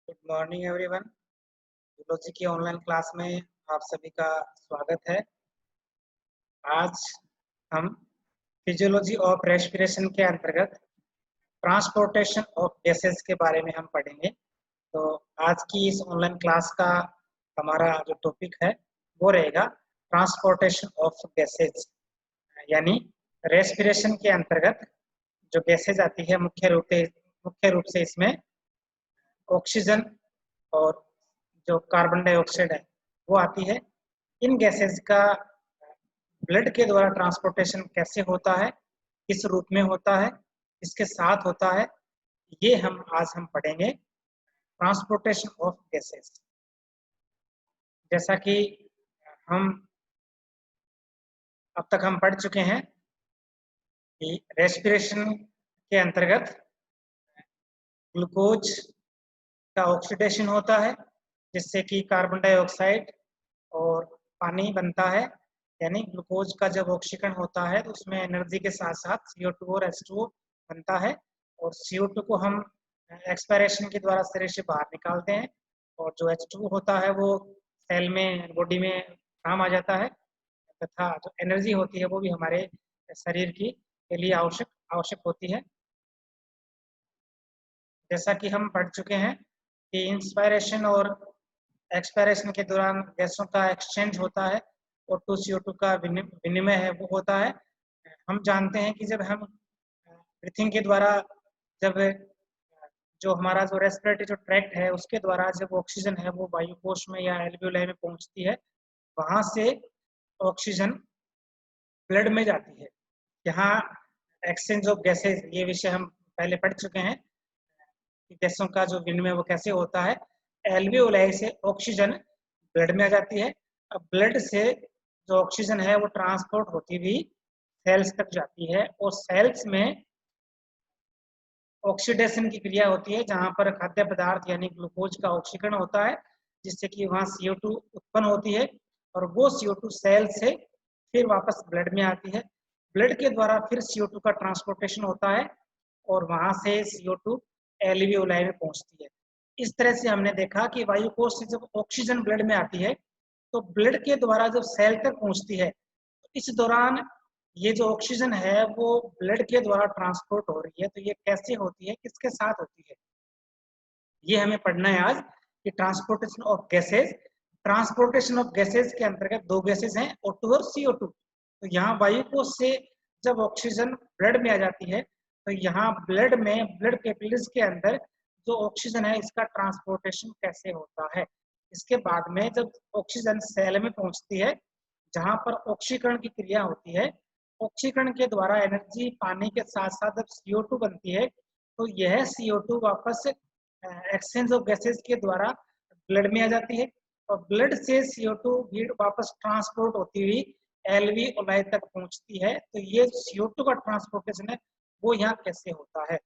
Good morning everyone. Zoology की online class में आप सभी का स्वागत है। आज हम फिजियोलॉजी ऑफ रेस्पिरेशन के अंतर्गत ट्रांसपोर्टेशन ऑफ गैसेस के बारे में हम पढ़ेंगे। तो आज की इस ऑनलाइन क्लास का हमारा जो टॉपिक है वो रहेगा ट्रांसपोर्टेशन ऑफ गैसेज, यानी रेस्पिरेशन के अंतर्गत जो गैसेज आती है मुख्य रूप से इसमें ऑक्सीजन और जो कार्बन डाइऑक्साइड है वो आती है। इन गैसेस का ब्लड के द्वारा ट्रांसपोर्टेशन कैसे होता है, किस रूप में होता है, किसके साथ होता है, ये हम पढ़ेंगे। ट्रांसपोर्टेशन ऑफ गैसेस, जैसा कि हम अब तक हम पढ़ चुके हैं कि रेस्पिरेशन के अंतर्गत ग्लूकोज का ऑक्सीडेशन होता है जिससे कि कार्बन डाइऑक्साइड और पानी बनता है। यानी ग्लूकोज का जब ऑक्सीकरण होता है तो उसमें एनर्जी के साथ साथ CO2 और H2O बनता है, और CO2 को हम एक्सपायरेशन के द्वारा शरीर से बाहर निकालते हैं, और जो H2O होता है वो सेल में, बॉडी में काम आ जाता है, तथा जो एनर्जी होती है वो भी हमारे शरीर की के लिए आवश्यक होती है। जैसा कि हम पढ़ चुके हैं कि इंस्पायरेशन और एक्सपायरेशन के दौरान गैसों का एक्सचेंज होता है और O2 का विनिमय है वो होता है। हम जानते हैं कि जब हम ब्रीथिंग के द्वारा, जब जो हमारा जो रेस्पिरेटरी जो ट्रैक्ट है उसके द्वारा जब ऑक्सीजन है वो वायुकोश में या एल्वियोलाई में पहुंचती है, वहां से ऑक्सीजन ब्लड में जाती है। यहाँ एक्सचेंज ऑफ गैसेज, ये विषय हम पहले पढ़ चुके हैं कि गैसों का जो विनिमय वो कैसे होता है। एल्वियोलाई से ऑक्सीजन ब्लड में आ जाती है। अब ब्लड से जो ऑक्सीजन है वो ट्रांसपोर्ट होती हुई सेल्स तक जाती है, और सेल्स में ऑक्सीडेशन की क्रिया होती है जहां पर खाद्य पदार्थ यानी ग्लूकोज का ऑक्सीकरण होता है जिससे कि वहां CO2 उत्पन्न होती है, और वो CO2 सेल से फिर वापस ब्लड में आती है। ब्लड के द्वारा फिर CO2 का ट्रांसपोर्टेशन होता है और वहां से CO2 एल्वियोलाई में पहुंचती है। इस तरह से हमने देखा कि वायुकोश से जब ऑक्सीजन ब्लड में आती है तो ब्लड के द्वारा जब सेल तक पहुंचती है, तो इस दौरान ये जो ऑक्सीजन है वो ब्लड के द्वारा ट्रांसपोर्ट हो रही है। तो ये कैसे होती है, किसके साथ होती है, ये हमें पढ़ना है आज कि transportation of gases. Transportation of gases के अंतर्गत दो गैसेज हैं, O2 और CO2। तो यहाँ वायुकोश से जब ऑक्सीजन ब्लड में आ जाती है तो यहाँ ब्लड में, ब्लड कैपिलरीज के अंदर जो ऑक्सीजन है इसका ट्रांसपोर्टेशन कैसे होता है। इसके बाद में जब ऑक्सीजन सेल में पहुंचती है जहां पर ऑक्सीकरण की क्रिया होती है, ऑक्सीकरण के द्वारा एनर्जी पानी के साथ साथ जब CO2 बनती है तो यह CO2 वापस एक्सचेंज ऑफ गैसेज के द्वारा ब्लड में आ जाती है, और ब्लड से CO2 भी वापस ट्रांसपोर्ट होती हुई एल्वियोलाई तक पहुंचती है। तो ये CO2 का ट्रांसपोर्टेशन है वो यहाँ कैसे होता है।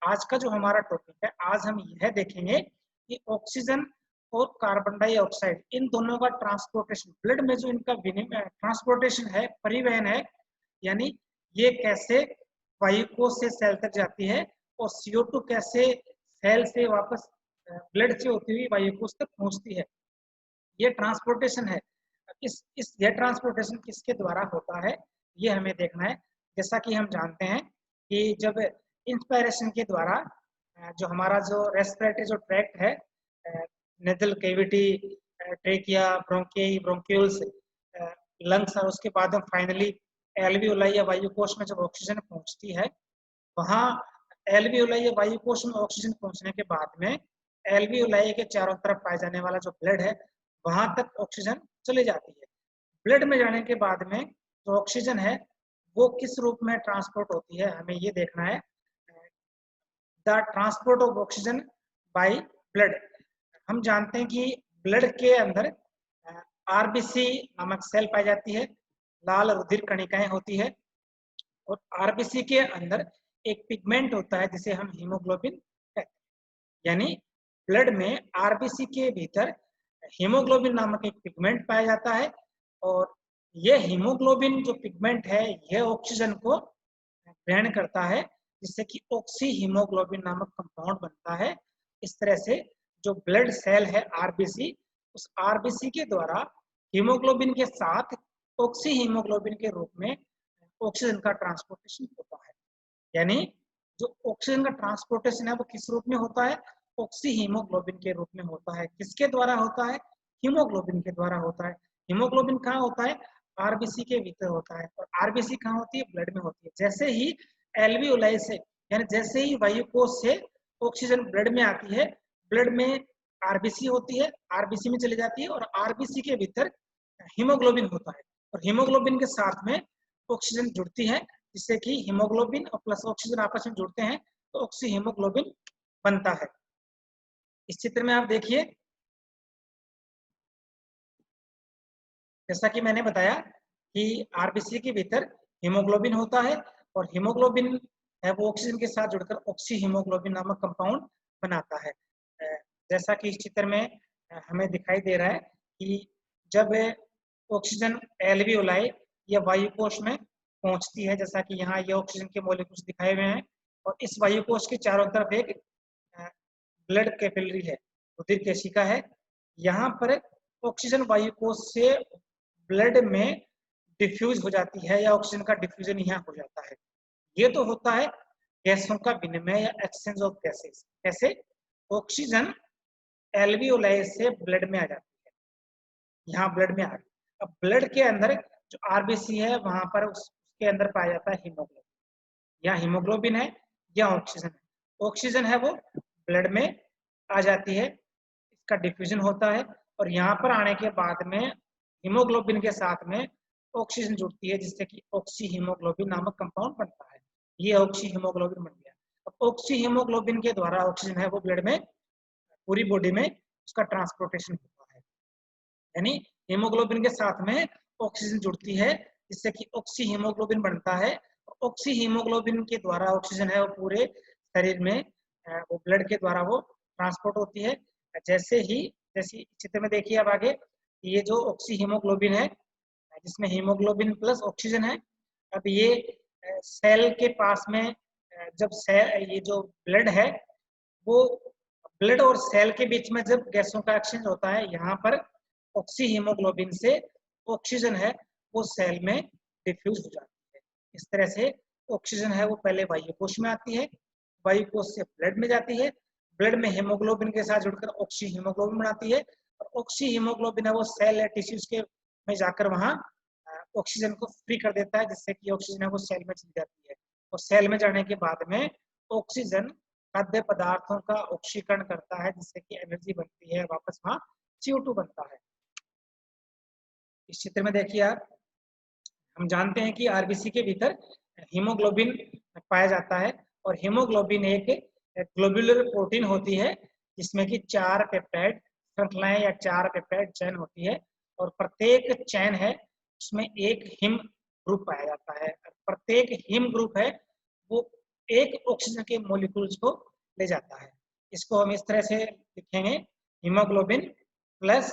आज का जो हमारा टॉपिक है, आज हम यह देखेंगे कि ऑक्सीजन और कार्बन डाइऑक्साइड इन दोनों का ट्रांसपोर्टेशन, ब्लड में जो इनका ट्रांसपोर्टेशन है, परिवहन है, यानी ये कैसे वायुकोश से सेल तक जाती है, और CO2 कैसे सेल से वापस ब्लड से होती हुई वायुकोश तक पहुंचती है। ये ट्रांसपोर्टेशन है। ये ट्रांसपोर्टेशन किसके द्वारा होता है ये हमें देखना है। जैसा कि हम जानते हैं कि जब इंस्पायरेशन के द्वारा जो हमारा जो रेस्पिरेटरी जो ट्रैक्ट है, nasal cavity, trachea, bronchioles, lungs, और उसके बाद में फाइनली एल्वियोलाई या वायुकोश में जब ऑक्सीजन पहुंचती है, वहां एल्वियोलाई या वायुकोश में ऑक्सीजन पहुंचने के बाद में एल्वियोलाई के चारों तरफ पाए जाने वाला जो ब्लड है वहां तक ऑक्सीजन चली जाती है। ब्लड में जाने के बाद में जो ऑक्सीजन है वो किस रूप में ट्रांसपोर्ट होती है हमें ये देखना है। The transport of oxygen by blood. हम जानते हैं कि ब्लड के अंदर RBC नामक सेल पाई जाती है, लाल रुधिर कणिकाएं होती है, और RBC के अंदर एक पिगमेंट होता है जिसे हम हीमोग्लोबिन कहते हैं। यानी ब्लड में RBC के भीतर हीमोग्लोबिन नामक एक पिगमेंट पाया जाता है, और यह हीमोग्लोबिन जो पिगमेंट है यह ऑक्सीजन को ग्रहण करता है जिससे कि ऑक्सी हीमोग्लोबिन नामक कंपाउंड बनता है। इस तरह से जो ब्लड सेल है आरबीसी, उस आरबीसी के द्वारा हीमोग्लोबिन के साथ ऑक्सी हीमोग्लोबिन के रूप में ऑक्सीजन का ट्रांसपोर्टेशन होता है। यानी जो ऑक्सीजन का ट्रांसपोर्टेशन है वो किस रूप में होता है? ऑक्सी हीमोग्लोबिन के रूप में होता है। किसके द्वारा होता है? हीमोग्लोबिन के द्वारा होता है। हीमोग्लोबिन कहाँ होता है? आरबीसी के भीतर होता है। और आरबीसी कहाँ होती है? ब्लड में होती है। जैसे ही एल्वियोलाई से, यानी जैसे ही वायुकोश से ऑक्सीजन ब्लड में आती है, ब्लड में आरबीसी होती है, आरबीसी में चली जाती है और आरबीसी के भीतर हीमोग्लोबिन होता है और हीमोग्लोबिन के साथ में ऑक्सीजन जुड़ती है, जिससे कि हीमोग्लोबिन और प्लस ऑक्सीजन आपस में जुड़ते हैं तो ऑक्सी हीमोग्लोबिन बनता है। इस चित्र में आप देखिए, जैसा कि मैंने बताया कि आरबीसी के भीतर हीमोग्लोबिन होता है और हीमोग्लोबिन है वो ऑक्सीजन के साथ जुड़कर ऑक्सी हीमोग्लोबिन नामक कंपाउंड बनाता है। जैसा कि इस चित्र में हमें दिखाई दे रहा है कि जब ऑक्सीजन एल्वियोलाई या वायुकोश में पहुंचती है, जैसा कि यहाँ ये ऑक्सीजन के मॉलिक्यूल्स दिखाए हुए हैं और इस वायुकोश के चारों तरफ एक ब्लड कैपिलरी है, रुधिर केशिका है। यहाँ पर ऑक्सीजन वायुकोश से ब्लड में डिफ्यूज हो जाती है या ऑक्सीजन का डिफ्यूजन यहाँ हो जाता है। ये तो होता है गैसों का विनिमय या एक्सचेंज ऑफ गैसेस। कैसे? ऑक्सीजन एल्वियोलाई से ब्लड में आ जाती है, यहाँ ब्लड में आ गई। अब ब्लड के अंदर जो आरबीसी है वहां पर उसके अंदर पाया जाता है हीमोग्लोबिन। या हीमोग्लोबिन है या ऑक्सीजन है। ऑक्सीजन है वो ब्लड में आ जाती है, इसका डिफ्यूजन होता है और यहाँ पर आने के बाद में हीमोग्लोबिन के साथ में ऑक्सीजन जुड़ती है, जिससे कि ऑक्सी हीमोग्लोबिन नामक कंपाउंड बनता है। ये ऑक्सी हीमोग्लोबिन बन गया। अब ऑक्सी हीमोग्लोबिन के द्वारा ऑक्सीजन है वो ब्लड में, पूरी बॉडी में उसका ट्रांसपोर्टेशन होता है। यानी हीमोग्लोबिन के साथ में ऑक्सीजन जुड़ती है, जिससे कि ऑक्सी हीमोग्लोबिन बनता है। ऑक्सी हीमोग्लोबिन के द्वारा ऑक्सीजन है वो पूरे शरीर में वो ब्लड के द्वारा वो ट्रांसपोर्ट होती है। जैसे चित्र में देखिए अब आगे, ये जो ऑक्सी हीमोग्लोबिन है जिसमें हीमोग्लोबिन प्लस ऑक्सीजन है। अब ये सेल के पास में जब सेल, ये जो ब्लड है वो ब्लड और सेल के बीच में जब गैसों का एक्सचेंज होता है, यहाँ पर ऑक्सी हीमोग्लोबिन से ऑक्सीजन है वो सेल में डिफ्यूज हो जाती है। इस तरह से ऑक्सीजन है वो पहले वायुकोश में आती है, वायुकोश से ब्लड में जाती है, ब्लड में हीमोग्लोबिन के साथ जुड़कर ऑक्सी हीमोग्लोबिन बनाती है और ऑक्सी हीमोग्लोबिन है वो सेल या टिश्यूज के में जाकर वहाँ ऑक्सीजन को फ्री कर देता है, जिससे कि ऑक्सीजन है वो सेल में चली जाती है और सेल में जाने के बाद में ऑक्सीजन खाद्य पदार्थों का ऑक्सीकरण करता है, जिससे कि एनर्जी बनती है, वापस वहाँ CO2 बनता है। इस चित्र में देखिए आप, हम जानते हैं कि आरबीसी के भीतर हीमोग्लोबिन पाया जाता है और हीमोग्लोबिन एक ग्लोबुलर प्रोटीन होती है जिसमें कि 4 पेप्टाइड श्रृंखलाएं या 4 पेप्टाइड चेन होती है और प्रत्येक चेन है उसमें एक हिम ग्रुप पाया जाता है। प्रत्येक हिम ग्रुप है वो एक ऑक्सीजन के मॉलिक्यूल्स को ले जाता है। इसको हम इस तरह से लिखेंगे, हीमोग्लोबिन प्लस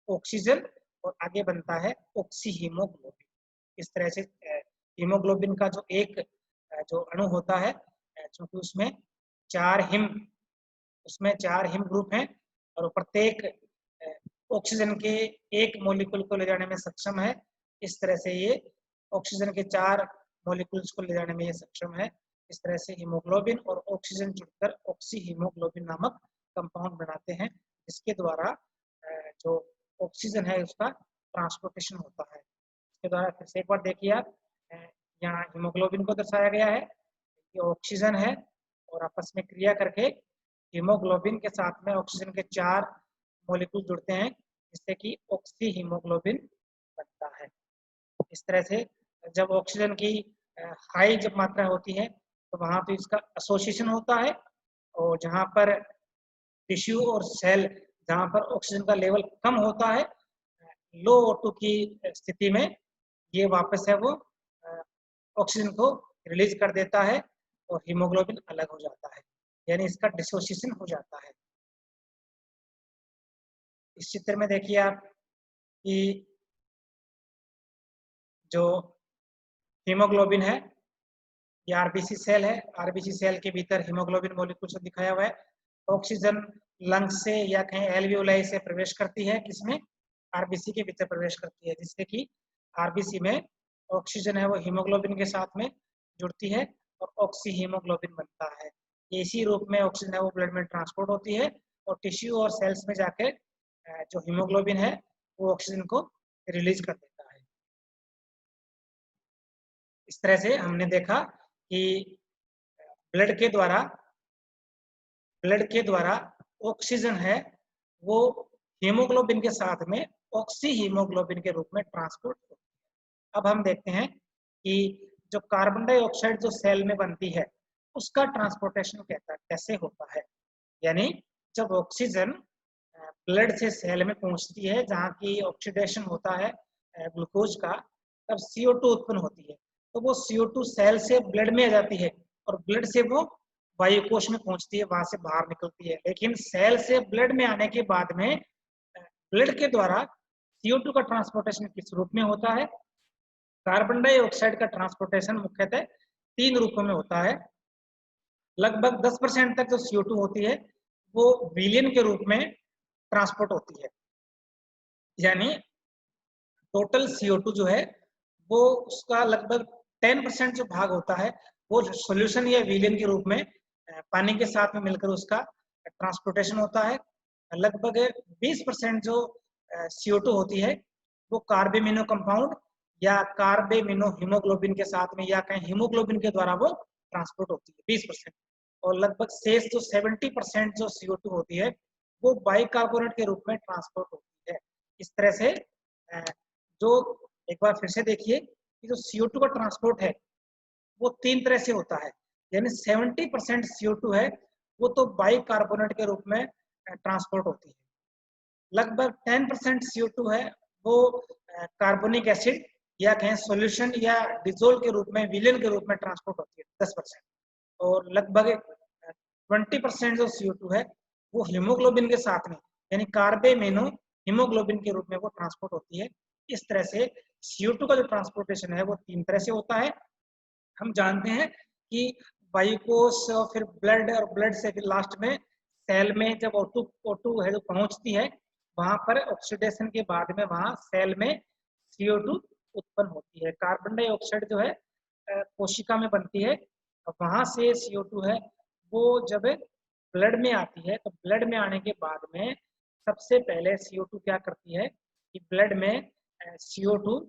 ऑक्सीजन और आगे बनता है ऑक्सी हीमोग्लोबिन। इस तरह से हीमोग्लोबिन का जो एक जो अणु होता है, क्योंकि उसमें 4 हिम ग्रुप हैं और प्रत्येक ऑक्सीजन के एक मॉलिक्यूल को ले जाने में सक्षम है। इस तरह से ये ऑक्सीजन के 4 मॉलिक्यूल्स को ले जाने में ये सक्षम है। इस तरह से हीमोग्लोबिन और ऑक्सीजन जुड़कर ऑक्सी हीमोग्लोबिन नामक कंपाउंड बनाते हैं, जिसके द्वारा जो ऑक्सीजन है उसका ट्रांसपोर्टेशन होता है। इसके द्वारा फिर से एक बार देखिए आप, यहाँ हीमोग्लोबिन को दर्शाया गया है, ये ऑक्सीजन है और आपस में क्रिया करके हीमोग्लोबिन के साथ में ऑक्सीजन के 4 मॉलिक्यूल जुड़ते हैं, जिससे कि ऑक्सी हीमोग्लोबिन बनता है। इस तरह से जब ऑक्सीजन की हाई जब मात्रा होती है तो वहाँ तो इसका एसोसिएशन होता है और जहाँ पर टिश्यू और सेल जहाँ पर ऑक्सीजन का लेवल कम होता है, लो O2 की स्थिति में ये वापस है वो ऑक्सीजन को रिलीज कर देता है और हीमोग्लोबिन अलग हो जाता है, यानी इसका डिसोसिएशन हो जाता है। इस चित्र में देखिए आप कि जो हीमोग्लोबिन है ये आरबीसी सेल है, आरबीसी सेल के भीतर हीमोग्लोबिन मॉलिक्यूल से दिखाया हुआ है ऑक्सीजन लंग्स से या कहीं एल्वियोलाई से प्रवेश करती है, किसमें, आरबीसी के भीतर प्रवेश करती है, जिससे कि आरबीसी में ऑक्सीजन है वो हीमोग्लोबिन के साथ में जुड़ती है और ऑक्सी हीमोग्लोबिन बनता है। इसी रूप में ऑक्सीजन है वो ब्लड में ट्रांसपोर्ट होती है और टिश्यू और सेल्स में जाके जो हीमोग्लोबिन है वो ऑक्सीजन को रिलीज कर देता है। इस तरह से हमने देखा कि ब्लड के द्वारा ऑक्सीजन है वो हीमोग्लोबिन के साथ में ऑक्सी हीमोग्लोबिन के रूप में ट्रांसपोर्ट होती है। अब हम देखते हैं कि जो कार्बन डाइऑक्साइड जो सेल में बनती है उसका ट्रांसपोर्टेशन कैसे होता है। यानी जब ऑक्सीजन ब्लड से सेल में पहुंचती है जहाँ की ऑक्सीडेशन होता है ग्लूकोज का, तब CO2 उत्पन्न होती है। तो वो CO2 सेल से ब्लड में आ जाती है और ब्लड से वो वायु कोश में पहुंचती है, वहां से बाहर निकलती है। लेकिन सेल से ब्लड में आने के बाद में ब्लड के द्वारा CO2 का ट्रांसपोर्टेशन किस रूप में होता है। कार्बन डाइऑक्साइड का ट्रांसपोर्टेशन मुख्यतः 3 रूपों में होता है। लगभग 10% तक जो CO2 होती है वो विलियन के रूप में ट्रांसपोर्ट होती है। यानी टोटल CO2 जो है वो उसका लगभग 10% जो भाग होता है वो सॉल्यूशन या विलियन के रूप में पानी के साथ में मिलकर उसका ट्रांसपोर्टेशन होता है। लगभग 20% जो CO2 होती है वो कार्बेमिनो कंपाउंड या कार्बेमिनो हीमोग्लोबिन के साथ में या कहीं हीमोग्लोबिन के द्वारा वो ट्रांसपोर्ट होती है 20%। और लगभग शेष जो 70% जो CO2 होती है वो बाइकार्बोनेट के रूप में ट्रांसपोर्ट होती है। इस तरह से जो एक बार फिर से देखिए कि जो CO2 का ट्रांसपोर्ट है वो 3 तरह से होता है। यानी 70% CO2 है वो तो बाइकार्बोनेट के रूप में ट्रांसपोर्ट होती है। लगभग 10% CO2 है वो कार्बोनिक एसिड या कहें सॉल्यूशन या डिजोल्व के रूप में विलेन के रूप में ट्रांसपोर्ट होती है 10%। और लगभग 20% जो CO2 है वो हीमोग्लोबिन के साथ में यानी कार्बेमिनो हीमोग्लोबिन के रूप में वो ट्रांसपोर्ट होती है। इस तरह से CO2 का जो ट्रांसपोर्टेशन है वो 3 तरह से होता है। हम जानते हैं कि वायुकोश और फिर ब्लड और ब्लड से फिर लास्ट में सेल में जब O2 है जो पहुंचती है वहां पर ऑक्सीडेशन के बाद में वहां सेल में CO2 उत्पन्न होती है। कार्बन डाइऑक्साइड जो है कोशिका में बनती है और वहां से CO2 है वो जब ब्लड में आती है तो ब्लड में आने के बाद में सबसे पहले CO2 क्या करती है कि ब्लड में CO2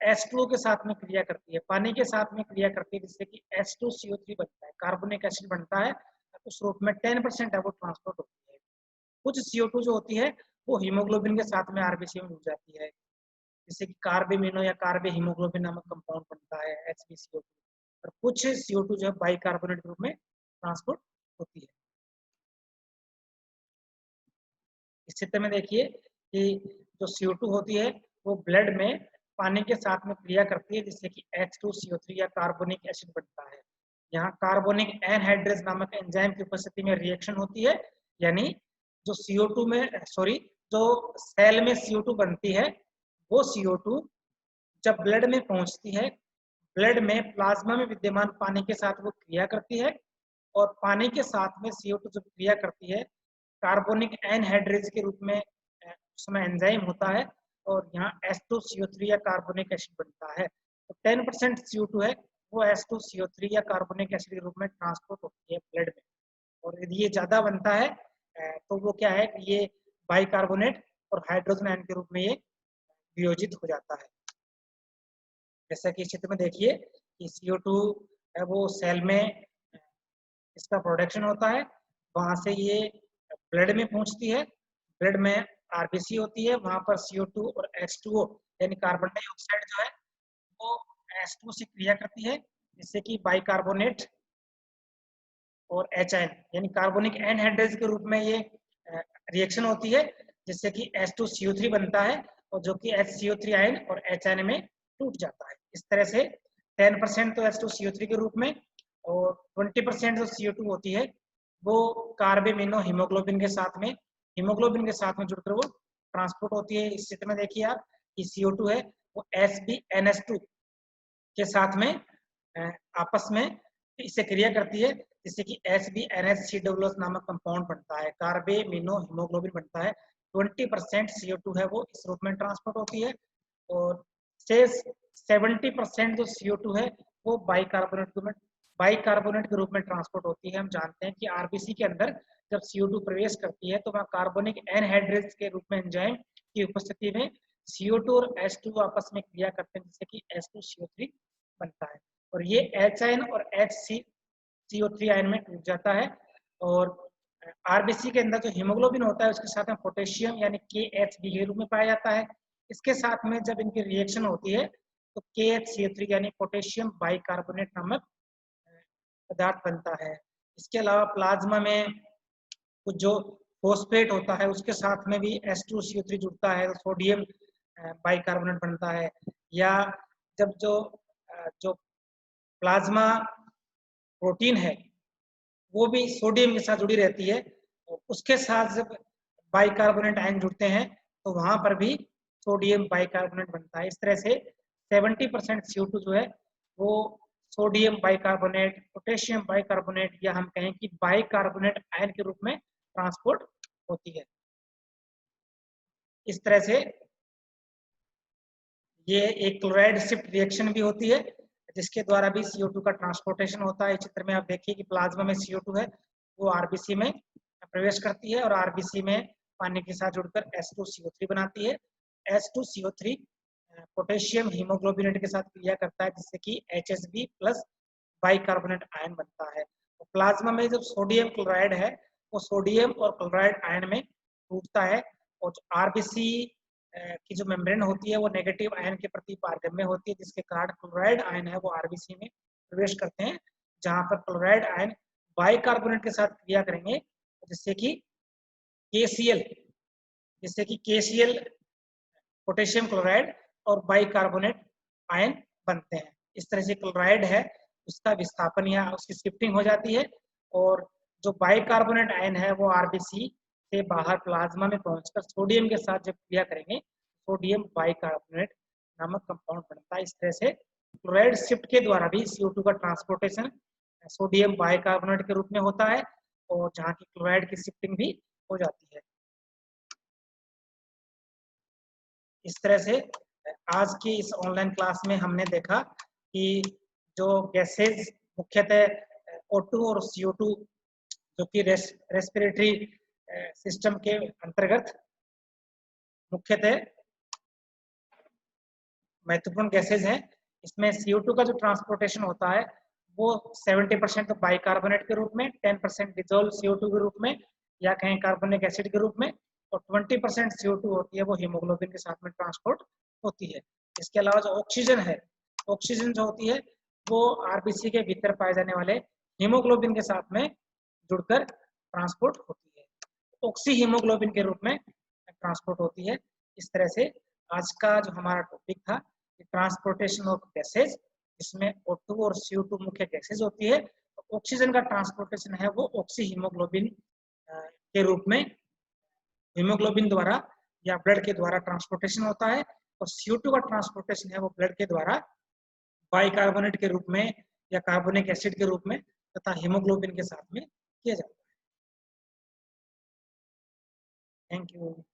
H2O के साथ में क्रिया करती है, पानी के साथ में क्रिया करती है, जिससे कि H2CO3 बनता है, कार्बोनिक एसिड बनता है। उस रूप में 10% है वो ट्रांसपोर्ट होती है। कुछ CO2 जो होती है वो हीमोग्लोबिन के साथ में आरबीसी में मिल जाती है, जिससे कि कार्बेमिनो या कार्बे हीमोग्लोबिन नामक कंपाउंड बनता है HbCO2। और कुछ CO2 जो है बाइकार्बोनेट रूप में ट्रांसपोर्ट होती है। इस चित्र में देखिए कि जो CO2 होती है वो ब्लड में पानी के साथ में क्रिया करती है, जिससे कि H2CO3 या कार्बोनिक एसिड बनता है। यहाँ कार्बोनिक एनहाइड्रेज नामक एंजाइम की उपस्थिति में रिएक्शन होती है। यानी जो CO2 में जो सेल में CO2 बनती है वो CO2 जब ब्लड में पहुंचती है, ब्लड में प्लाज्मा में विद्यमान पानी के साथ वो क्रिया करती है और पानी के साथ में CO2 जब क्रिया करती है कार्बोनिक एनहाइड्रेज के रूप में उसमें एंजाइम होता है और यहाँ H2CO3 या कार्बोनिक एसिड बनता है। तो 10% CO2 है वो H2CO3 या कार्बोनिक एसिड के रूप में ट्रांसपोर्ट होती है ब्लड में। और यदि ये ज्यादा बनता है तो वो क्या है कि ये बाइकार्बोनेट और हाइड्रोजन आयन के रूप में ये वियोजित हो जाता है। जैसा कि इस चित्र में देखिए कि CO2 है वो सेल में इसका प्रोडक्शन होता है, वहां से ये ब्लड में पहुंचती है, ब्लड में आरबीसी होती है, वहां पर CO2 और H2O यानी कार्बन डाइऑक्साइड जो है वो H2O से क्रिया करती है, जिससे कि बाइकार्बोनेट और HN यानी कार्बोनिक एनहाइड्रेज के रूप में ये रिएक्शन होती है, जिससे कि H2CO3 बनता है और जो कि HCO3 आयन और HN में टूट जाता है। इस तरह से 10% तो H2CO3 के रूप में और 20% जो CO2 होती है वो कार्बेमिनो हीमोग्लोबिन के साथ में जुड़कर वो ट्रांसपोर्ट होती है। इस चित्र में देखिए आप कि CO2 है वो HbNH2 के साथ में आपस में इससे क्रिया करती है, जिससे कि HbNH3 नामक कंपाउंड बनता है, कार्बेमिनो हीमोग्लोबिन बनता है। 20% CO2 है वो इस रूप में ट्रांसपोर्ट होती है, और शेष 70% जो CO2 है वो बाइकार्बोनेट के रूप में ट्रांसपोर्ट होती है। हम जानते हैं कि आरबीसी के अंदर जब CO2 प्रवेश करती है तो वह कार्बोनिक एनहाइड्रेज के रूप में एंजाइम की उपस्थिति में CO2 और H2 आपस में क्रिया करते हैं, जिससे कि H2CO3 बनता है, और ये H आयन और HCO3 आयन में टूट जाता है। और आरबीसी के अंदर जो हीमोग्लोबिन होता है उसके साथ में पोटेशियम यानी KHB के रूप में पाया जाता है। इसके साथ में जब इनकी रिएक्शन होती है तो KHCO3 यानी पोटेशियम बाइकार्बोनेट नामक पदार्थ बनता है। इसके अलावा प्लाज्मा में कुछ जो फॉस्फेट होता है उसके साथ में भी H2CO3 जुड़ता है, तो सोडियम बाइकार्बोनेट बनता है। या जब जो प्लाज्मा प्रोटीन है वो भी सोडियम के साथ जुड़ी रहती है, तो उसके साथ जब बाइकार्बोनेट आयन जुड़ते हैं तो वहां पर भी सोडियम बाइकार्बोनेट बनता है। इस तरह से 70% CO2 जो है वो सोडियम बाइकार्बोनेट, पोटेशियम बाइकार्बोनेट, या हम कहें कि बाइकार्बोनेट आयन के रूप में ट्रांसपोर्ट होती है। इस तरह से ये एक क्लोराइड शिफ्ट रिएक्शन भी होती है, जिसके द्वारा भी CO2 का ट्रांसपोर्टेशन होता है। इस चित्र में आप देखिए कि प्लाज्मा में CO2 है वो आरबीसी में प्रवेश करती है और आरबीसी में पानी के साथ जुड़कर H2CO3 बनाती है। H2CO3 पोटेशियम हीमोग्लोबिनेट के साथ क्रिया करता है, जिससे कि HSB प्लस बाइकार्बोनेट आयन बनता है। तो प्लाज्मा में जब सोडियम क्लोराइड है वो सोडियम और क्लोराइड आयन में टूटता है, और आरबीसी की जो मेम्ब्रेन होती है वो नेगेटिव आयन के प्रति पारगम्य होती है, जिसके कारण क्लोराइड आयन है वो आरबीसी में प्रवेश करते हैं, जहां पर क्लोराइड आयन बाइकार्बोनेट के साथ क्रिया करेंगे, जिससे कि KCl पोटेशियम क्लोराइड और बाइकार्बोनेट आयन बनते हैं। इस तरह से क्लोराइड है उसका विस्थापन या उसकी शिफ्टिंग हो जाती है, और जो बाइकार्बोनेट आयन है वो आरबीसी से बाहर प्लाज्मा में पहुंचकर सोडियम के साथ जब क्रिया करेंगे सोडियम बाइकार्बोनेट नामक कंपाउंड बनता है। इस तरह से क्लोराइड शिफ्ट के द्वारा भी CO2 का ट्रांसपोर्टेशन सोडियम बाइकार्बोनेट के रूप में होता है, और जहाँ की क्लोराइड की शिफ्टिंग भी हो जाती है। इस तरह से आज की इस ऑनलाइन क्लास में हमने देखा कि जो गैसेज मुख्यतः O2 और CO2 जो कि रेस्पिरेटरी सिस्टम के अंतर्गत मुख्यतः महत्वपूर्ण गैसेज हैं। इसमें CO2 का जो ट्रांसपोर्टेशन होता है वो 70% तो बाइकार्बोनेट के रूप में, 10% डिजोल्व CO2 के रूप में या कहें कार्बोनिक एसिड के रूप में, और 20% CO2 होती है वो हीमोग्लोबिन के साथ में ट्रांसपोर्ट होती है। इसके अलावा जो ऑक्सीजन है, ऑक्सीजन जो होती है वो आरबीसी के भीतर पाए जाने वाले हीमोग्लोबिन के साथ में जुड़कर ट्रांसपोर्ट होती है, ऑक्सी हीमोग्लोबिन के रूप में ट्रांसपोर्ट होती है। इस तरह से आज का जो हमारा टॉपिक था ट्रांसपोर्टेशन ऑफ गैसेज, इसमें O2 और CO2 मुख्य गैसेज होती है। तो ऑक्सीजन का ट्रांसपोर्टेशन है वो ऑक्सी हीमोग्लोबिन के रूप में हीमोग्लोबिन द्वारा या ब्लड के द्वारा ट्रांसपोर्टेशन होता है, और CO2 का ट्रांसपोर्टेशन है वो ब्लड के द्वारा बाइकार्बोनेट के रूप में या कार्बोनिक एसिड के रूप में तथा हीमोग्लोबिन के साथ में किया जाता है। Thank you.